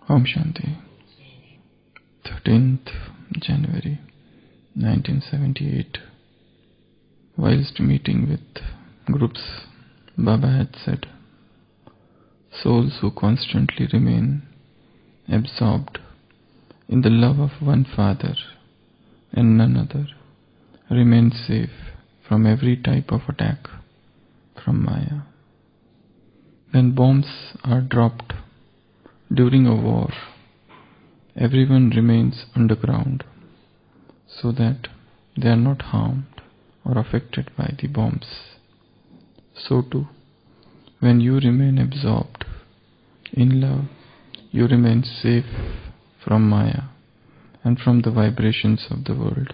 Om Shanti. 13th January 1978. Whilst meeting with groups, Baba had said, souls who constantly remain absorbed in the love of one Father and none other remain safe from every type of attack from Maya. When bombs are dropped during a war, everyone remains underground so that they are not harmed or affected by the bombs. So too, when you remain absorbed in love, you remain safe from Maya and from the vibrations of the world.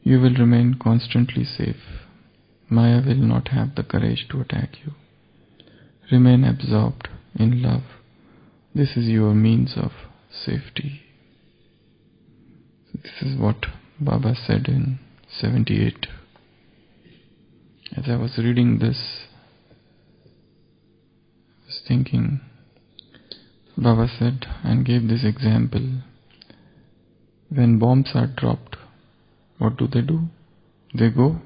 You will remain constantly safe. Maya will not have the courage to attack you. Remain absorbed in love. This is your means of safety. This is what Baba said in 78. As I was reading this, I was thinking, Baba said and gave this example. When bombs are dropped, what do? They go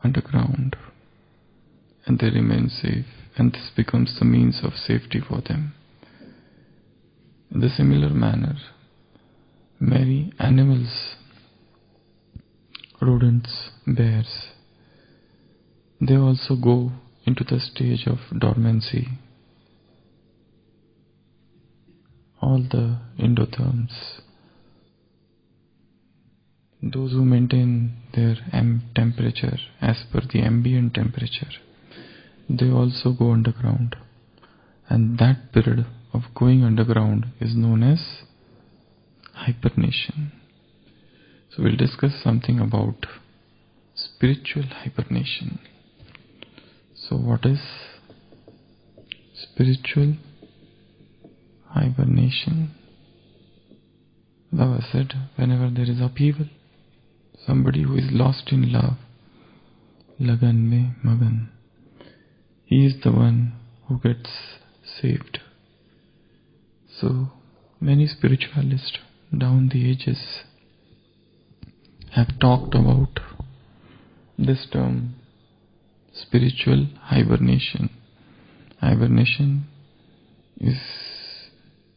underground and they remain safe, and this becomes the means of safety for them. In the similar manner, many animals, rodents, bears, they also go into the stage of dormancy. All the endotherms, those who maintain their temperature as per the ambient temperature, they also go underground. And that period of going underground is known as hibernation. So we'll discuss something about spiritual hibernation. So what is spiritual hibernation? Baba said, whenever there is upheaval, somebody who is lost in love, lagan mein magan, he is the one who gets saved. So many spiritualists down the ages have talked about this term, spiritual hibernation. Hibernation is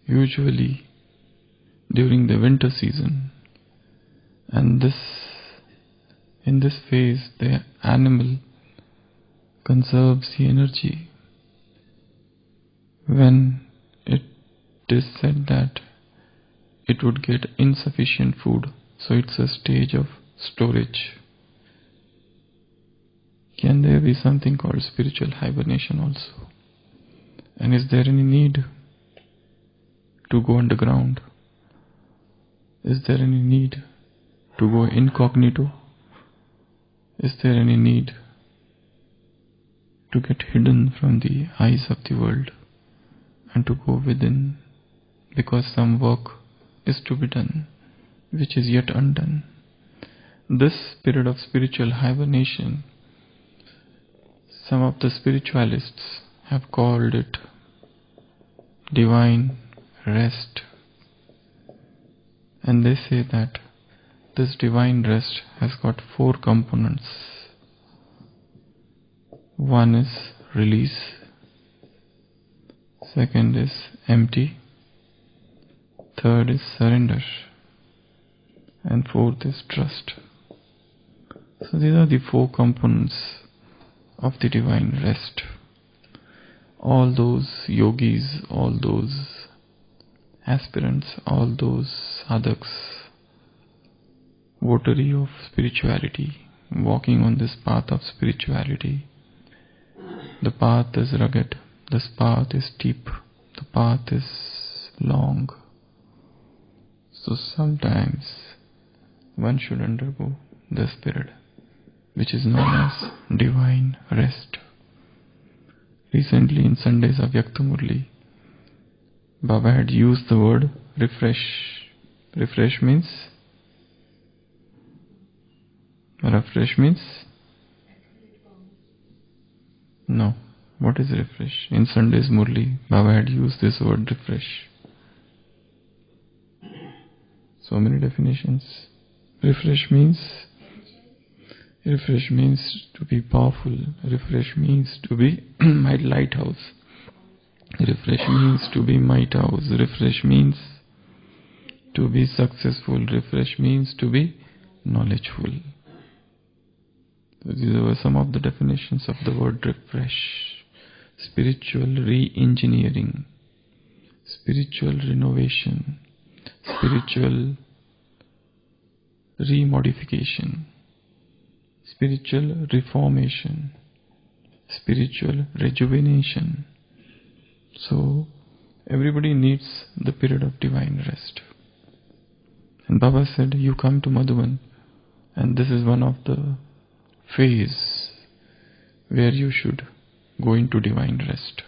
usually during the winter season, and in this phase the animal conserves the energy. When it is said that it would get insufficient food, so it's a stage of storage. Can there be something called spiritual hibernation also? And is there any need to go underground? Is there any need to go incognito? Is there any need to get hidden from the eyes of the world and to go within because some work is to be done which is yet undone? This period of spiritual hibernation, some of the spiritualists have called it divine rest, and they say that this divine rest has got 4 components. One is release, second is empty, third is surrender, and fourth is trust. So these are the 4 components of the divine rest. All those yogis, all those aspirants, all those sadhaks, votary of spirituality, walking on this path of spirituality. The path is rugged, this path is steep, the path is long. So sometimes one should undergo this period, which is known as divine rest. Recently in Sundays of Yaktamurli, Baba had used the word refresh. Refresh means? No. What is refresh? In Sunday's Murli, Baba had used this word refresh. So many definitions. Refresh means to be powerful. Refresh means to be my lighthouse. Refresh means to be might house. Refresh means to be successful. Refresh means to be knowledgeful. So these were some of the definitions of the word refresh. Spiritual re-engineering, spiritual renovation, spiritual remodification, spiritual reformation, spiritual rejuvenation. So everybody needs the period of divine rest. And Baba said, you come to Madhuban, and this is one of the phase where you should go into divine rest.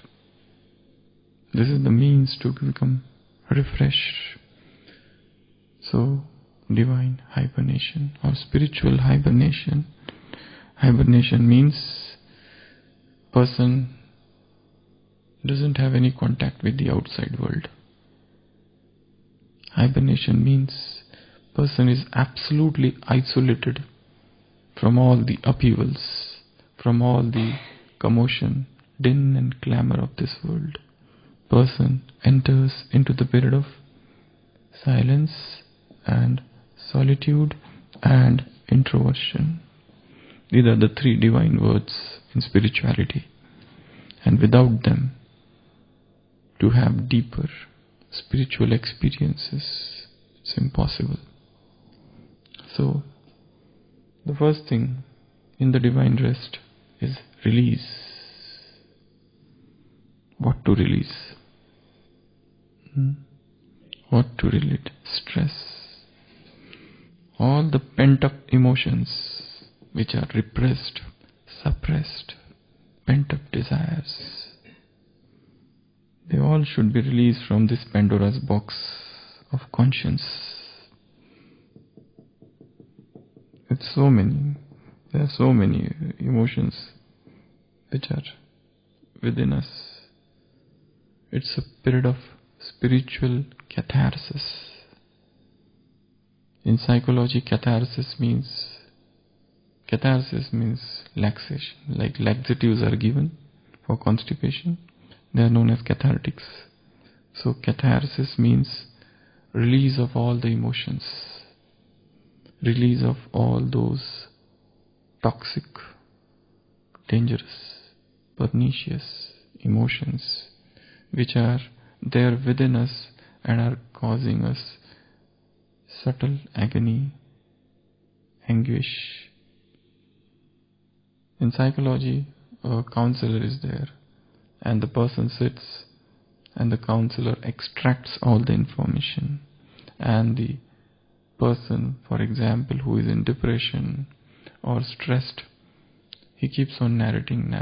This is the means to become refreshed. So, divine hibernation or spiritual hibernation. Hibernation means person doesn't have any contact with the outside world. Hibernation means person is absolutely isolated from all the upheavals, from all the commotion, din and clamor of this world. Person enters into the period of silence and solitude and introversion. These are the three divine words in spirituality. And without them, to have deeper spiritual experiences, it's impossible. So, the first thing in the divine rest is release. What to release? What to release? Stress. All the pent-up emotions which are repressed, suppressed, pent-up desires, they all should be released from this Pandora's box of conscience. It's so many. There are so many emotions which are within us. It's a period of spiritual catharsis. In psychology, catharsis means laxation. Like laxatives are given for constipation, they are known as cathartics. So catharsis means release of all the emotions, release of all those toxic, dangerous, pernicious emotions which are there within us and are causing us subtle agony, anguish. In psychology, a counselor is there, and the person sits and the counselor extracts all the information, and the person, for example, who is in depression or stressed, he keeps on narrating.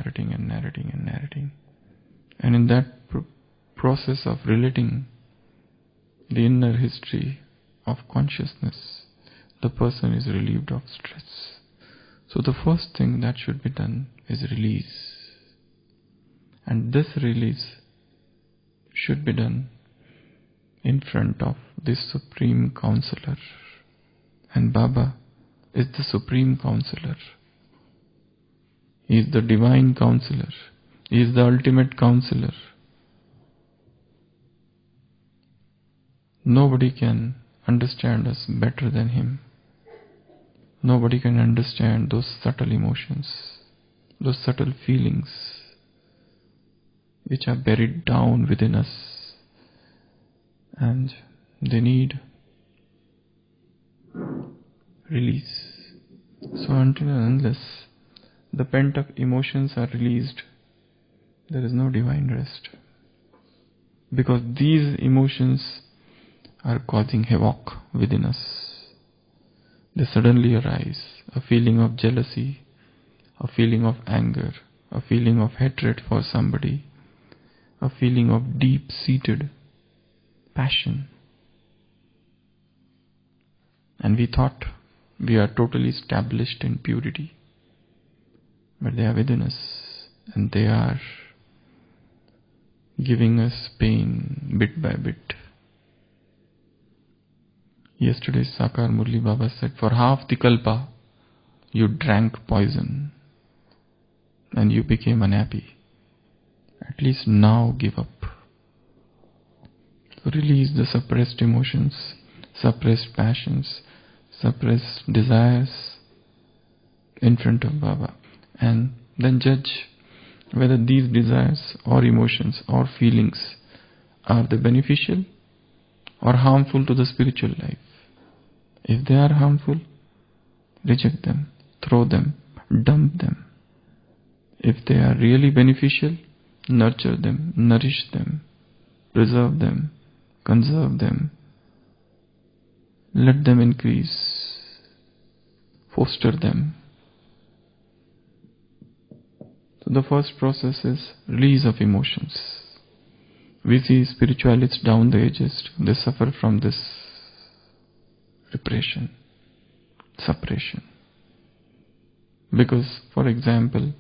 And in that process of relating the inner history of consciousness, the person is relieved of stress. So the first thing that should be done is release. And this release should be done in front of this Supreme Counselor. And Baba is the Supreme Counselor. He is the Divine Counselor. He is the ultimate Counselor. Nobody can understand us better than Him. Nobody can understand those subtle emotions, those subtle feelings which are buried down within us, and they need release. So until and unless the pent-up emotions are released, there is no divine rest. Because these emotions are causing havoc within us. They suddenly arise, a feeling of jealousy, a feeling of anger, a feeling of hatred for somebody, a feeling of deep-seated passion. And we thought we are totally established in purity, but they are within us, and they are giving us pain bit by bit. Yesterday Sakar Murli Baba said, for half the kalpa you drank poison and you became unhappy. At least now give up. Release the suppressed emotions, suppressed passions, suppressed desires in front of Baba, and then judge whether these desires or emotions or feelings are they beneficial or harmful to the spiritual life. If they are harmful, reject them, throw them, dump them. If they are really beneficial, nurture them, nourish them, preserve them, conserve them, let them increase, foster them. So the first process is release of emotions. We see spiritualists down the ages, they suffer from this repression, suppression. Because, for example,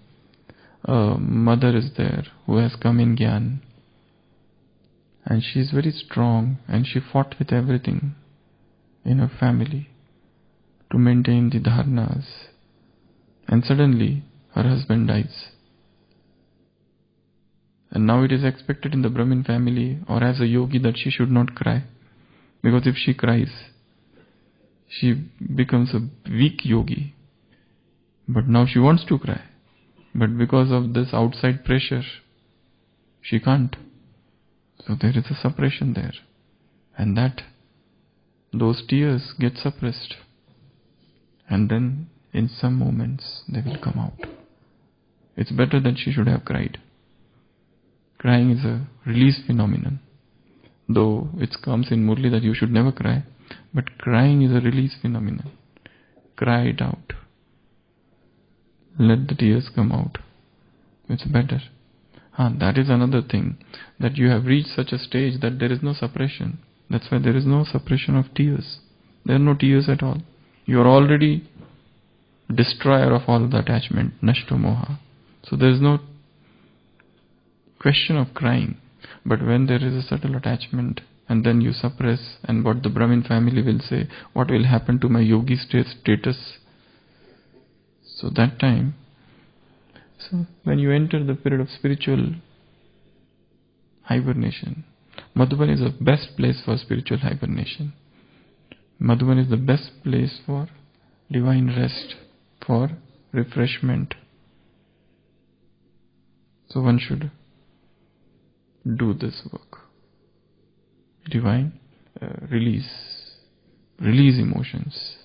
a mother is there who has come in Gyan, and she is very strong and she fought with everything in her family to maintain the dharnas, and suddenly her husband dies. And now it is expected in the Brahmin family or as a yogi that she should not cry, because if she cries, she becomes a weak yogi. But now she wants to cry, but because of this outside pressure, she can't. So there is a suppression there, and those tears get suppressed, and then in some moments they will come out. It's better that she should have cried. Crying is a release phenomenon, though it comes in Murli that you should never cry, but crying is a release phenomenon. Cry it out. Let the tears come out. It's better. That is another thing, that you have reached such a stage that there is no suppression. That's why there is no suppression of tears. There are no tears at all. You are already destroyer of all the attachment, nashto moha. So there is no question of crying. But when there is a subtle attachment and then you suppress, and what the Brahmin family will say, what will happen to my yogi status? So that time, when you enter the period of spiritual hibernation, Madhuban is the best place for spiritual hibernation. Madhuban is the best place for divine rest, for refreshment. So one should do this work. Divine release emotions.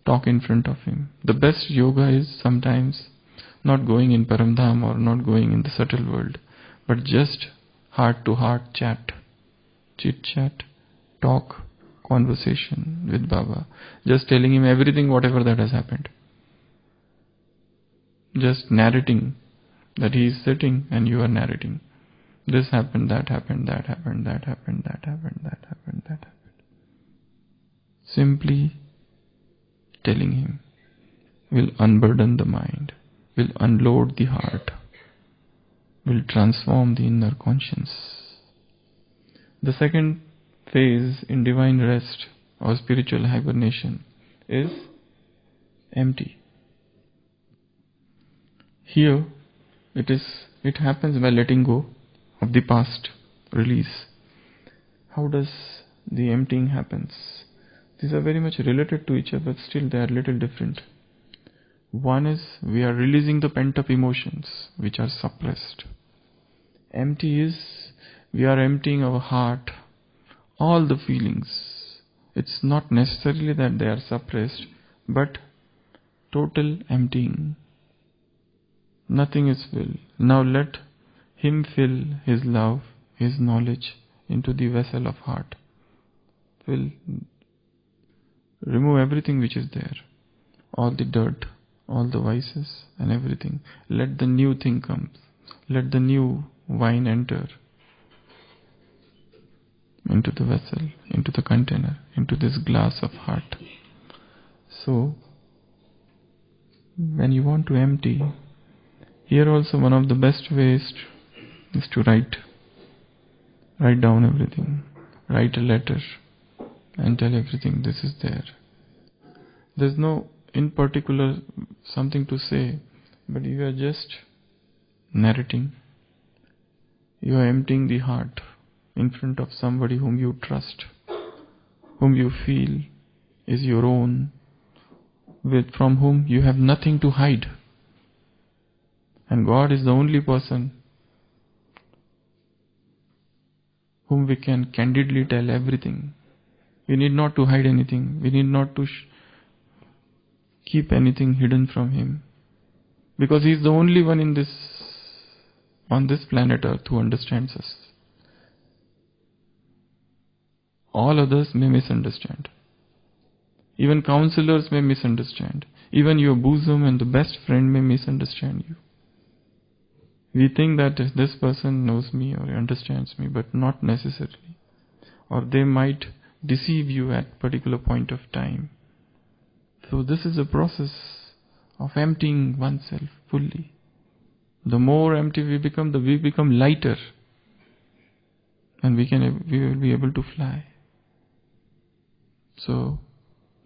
Talk in front of him. The best yoga is sometimes not going in Paramdham or not going in the subtle world, but just heart-to-heart chat, chit-chat, talk, conversation with Baba. Just telling him everything, whatever that has happened. Just narrating that he is sitting and you are narrating. This happened, that happened, that happened, that happened, that happened, that happened, that happened. Simply telling him will unburden the mind, will unload the heart, will transform the inner conscience. The second phase in divine rest or spiritual hibernation is empty. Here it happens by letting go of the past, release. How does the emptying happens? These are very much related to each other, but still they are a little different. One is we are releasing the pent-up emotions which are suppressed. Empty is we are emptying our heart, all the feelings. It's not necessarily that they are suppressed, but total emptying. Nothing is filled. Now let him fill his love, his knowledge into the vessel of heart. Remove everything which is there, all the dirt, all the vices and everything. Let the new thing come. Let the new wine enter into the vessel, into the container, into this glass of heart. So, when you want to empty, here also one of the best ways is to write. Write down everything. Write a letter and tell everything. This is there. There's no in particular something to say, but you are just narrating. You are emptying the heart in front of somebody whom you trust, whom you feel is your own, from whom you have nothing to hide. And God is the only person whom we can candidly tell everything. We need not to hide anything. We need not to keep anything hidden from Him. Because He is the only one on this planet Earth who understands us. All others may misunderstand. Even counselors may misunderstand. Even your bosom and the best friend may misunderstand you. We think that this person knows me or understands me, but not necessarily. Or they might deceive you at a particular point of time. So this is a process of emptying oneself fully. The more empty we become, we become lighter. And we will be able to fly. So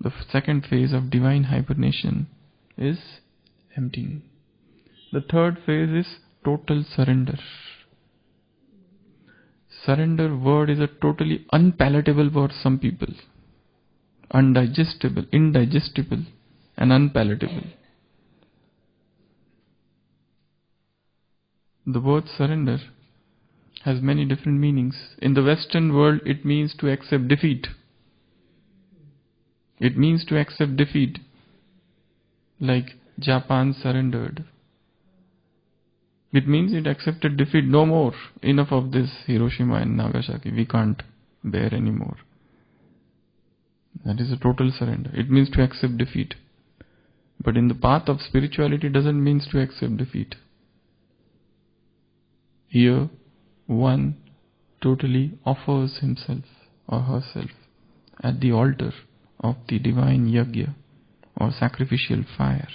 the second phase of divine hibernation is emptying. The third phase is total surrender. Surrender word is a totally unpalatable word for some people. Indigestible, and unpalatable. The word surrender has many different meanings. In the Western world, it means to accept defeat. It means to accept defeat, like Japan surrendered. It means it accepted defeat. No more. Enough of this Hiroshima and Nagasaki. We can't bear anymore. That is a total surrender. It means to accept defeat. But in the path of spirituality, it doesn't mean to accept defeat. Here, one totally offers himself or herself at the altar of the divine yajna or sacrificial fire.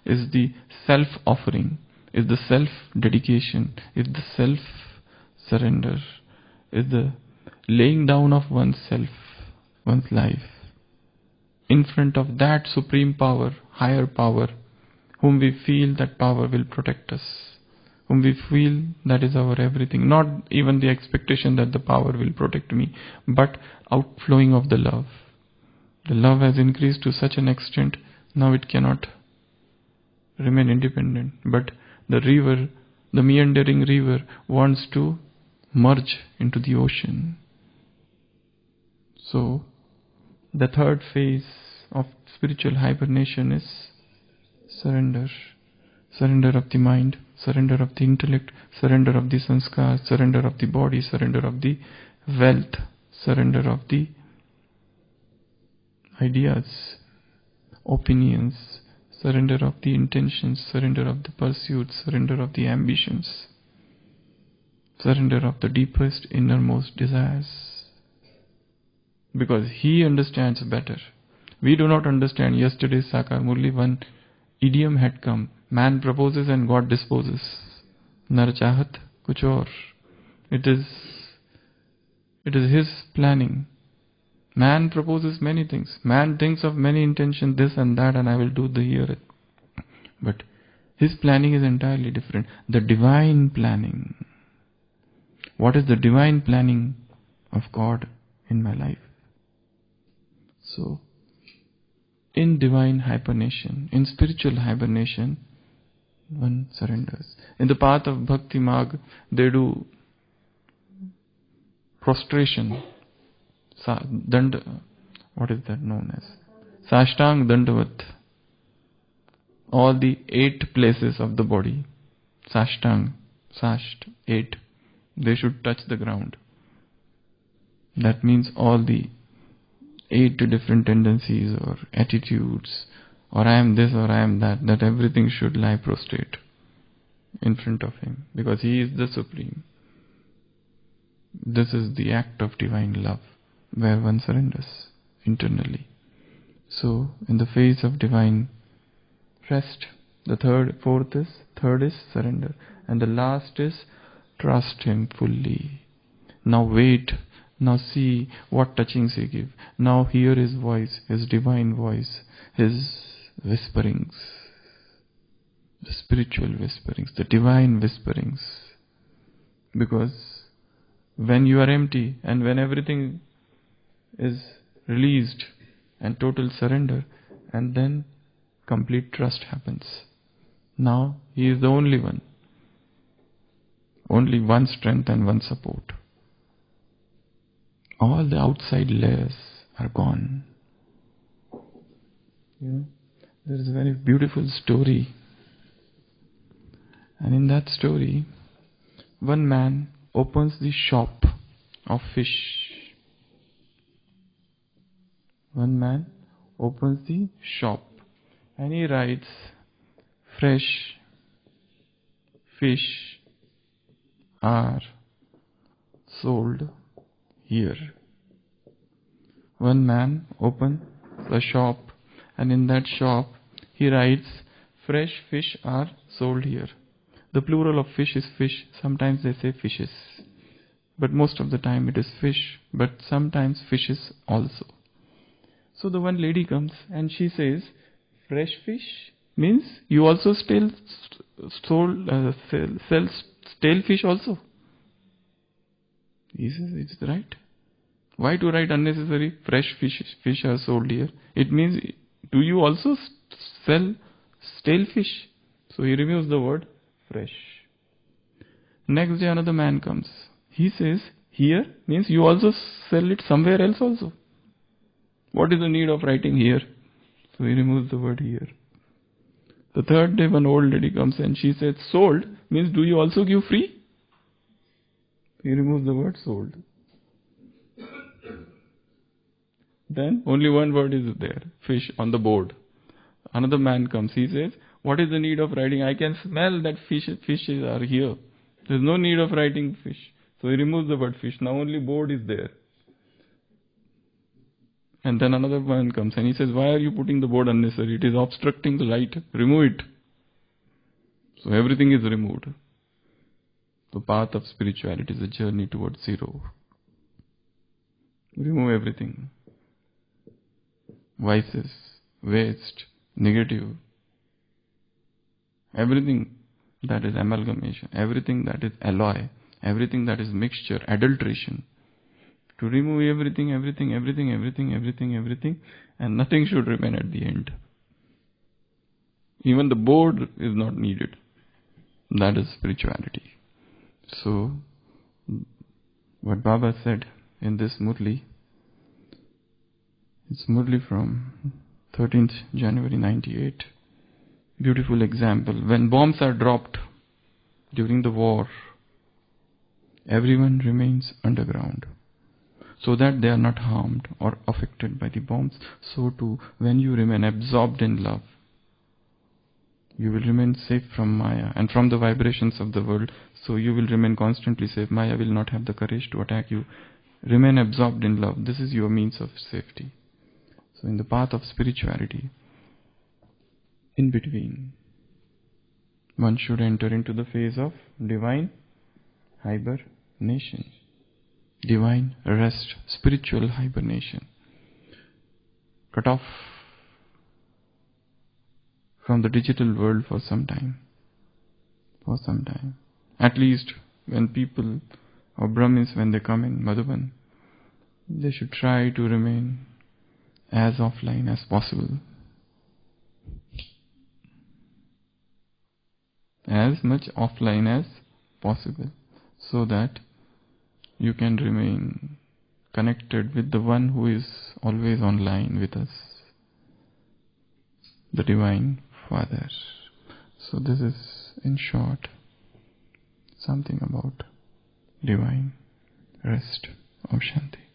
Is the self-offering, is the self-dedication, is the self-surrender, is the laying down of oneself, one's life, in front of that supreme power, higher power, whom we feel that power will protect us, whom we feel that is our everything. Not even the expectation that the power will protect me, but outflowing of the love. The love has increased to such an extent, now it cannot remain independent. But the river, the meandering river, wants to merge into the ocean. So, the third phase of spiritual hibernation is surrender. Surrender of the mind, surrender of the intellect, surrender of the sanskar, surrender of the body, surrender of the wealth, surrender of the ideas, opinions, surrender of the intentions, surrender of the pursuits, surrender of the ambitions, surrender of the deepest, innermost desires. Because He understands better. We do not understand. Yesterday's Sakar Murli, one idiom had come. Man proposes and God disposes. Nar chahat kuch aur. It is His planning. Man proposes many things. Man thinks of many intentions, this and that, and I will do the here. But His planning is entirely different. The divine planning. What is the divine planning of God in my life? So, in divine hibernation, in spiritual hibernation, one surrenders. In the path of Bhakti Marg, they do prostration. What is that known as? Sashtang Dandavat. All the 8 places of the body. Sashtang, 8. They should touch the ground. That means all the 8 different tendencies or attitudes, or I am this or I am that everything should lie prostrate in front of Him, because He is the Supreme. This is the act of divine love, where one surrenders internally. So, in the phase of divine rest, the third is surrender, and the last is trust Him fully. Now wait. Now see what touchings He gives. Now hear His voice, His divine voice, His whisperings, the spiritual whisperings, the divine whisperings. Because when you are empty and when everything is released and total surrender, and then complete trust happens. Now He is the only one. Only one strength and one support. All the outside layers are gone. There is a very beautiful story. And in that story, one man opens the shop of fish. One man opens the shop and he writes, fresh fish are sold here. One man opens a shop and in that shop he writes, fresh fish are sold here. The plural of fish is fish. Sometimes they say fishes. But most of the time it is fish. But sometimes fishes also. So the one lady comes and she says, fresh fish means you also sell stale fish also. He says, it's right. Why to write unnecessary fresh fish are sold here? It means, do you also sell stale fish? So he removes the word fresh. Next day another man comes. He says, here means you also sell it somewhere else also. What is the need of writing here? So he removes the word here. The third day one old lady comes and she says, sold means do you also give free? He removes the word sold. Then only one word is there, fish, on the board. Another man comes, he says, what is the need of writing? I can smell that fishes are here. There is no need of writing fish. So he removes the word fish. Now only board is there. And then another man comes and he says, why are you putting the board unnecessary? It is obstructing the light. Remove it. So everything is removed. The path of spirituality is a journey towards zero. Remove everything. Vices, waste, negative. Everything that is amalgamation, everything that is alloy, everything that is mixture, adulteration. To remove everything, and nothing should remain at the end. Even the board is not needed. That is spirituality. So, what Baba said in this Murli, it's Murli from 13th January 98. Beautiful example. When bombs are dropped during the war, everyone remains underground, so that they are not harmed or affected by the bombs. So too, when you remain absorbed in love, you will remain safe from Maya and from the vibrations of the world. So you will remain constantly safe. Maya will not have the courage to attack you. Remain absorbed in love. This is your means of safety. So in the path of spirituality, in between, one should enter into the phase of divine hibernation. Divine rest, spiritual hibernation. Cut off from the digital world for some time. At least when people or Brahmins, when they come in Madhuban, they should try to remain as offline as possible. As much offline as possible, so that you can remain connected with the one who is always online with us, the Divine Father. So this is, in short, something about divine rest of Shanti.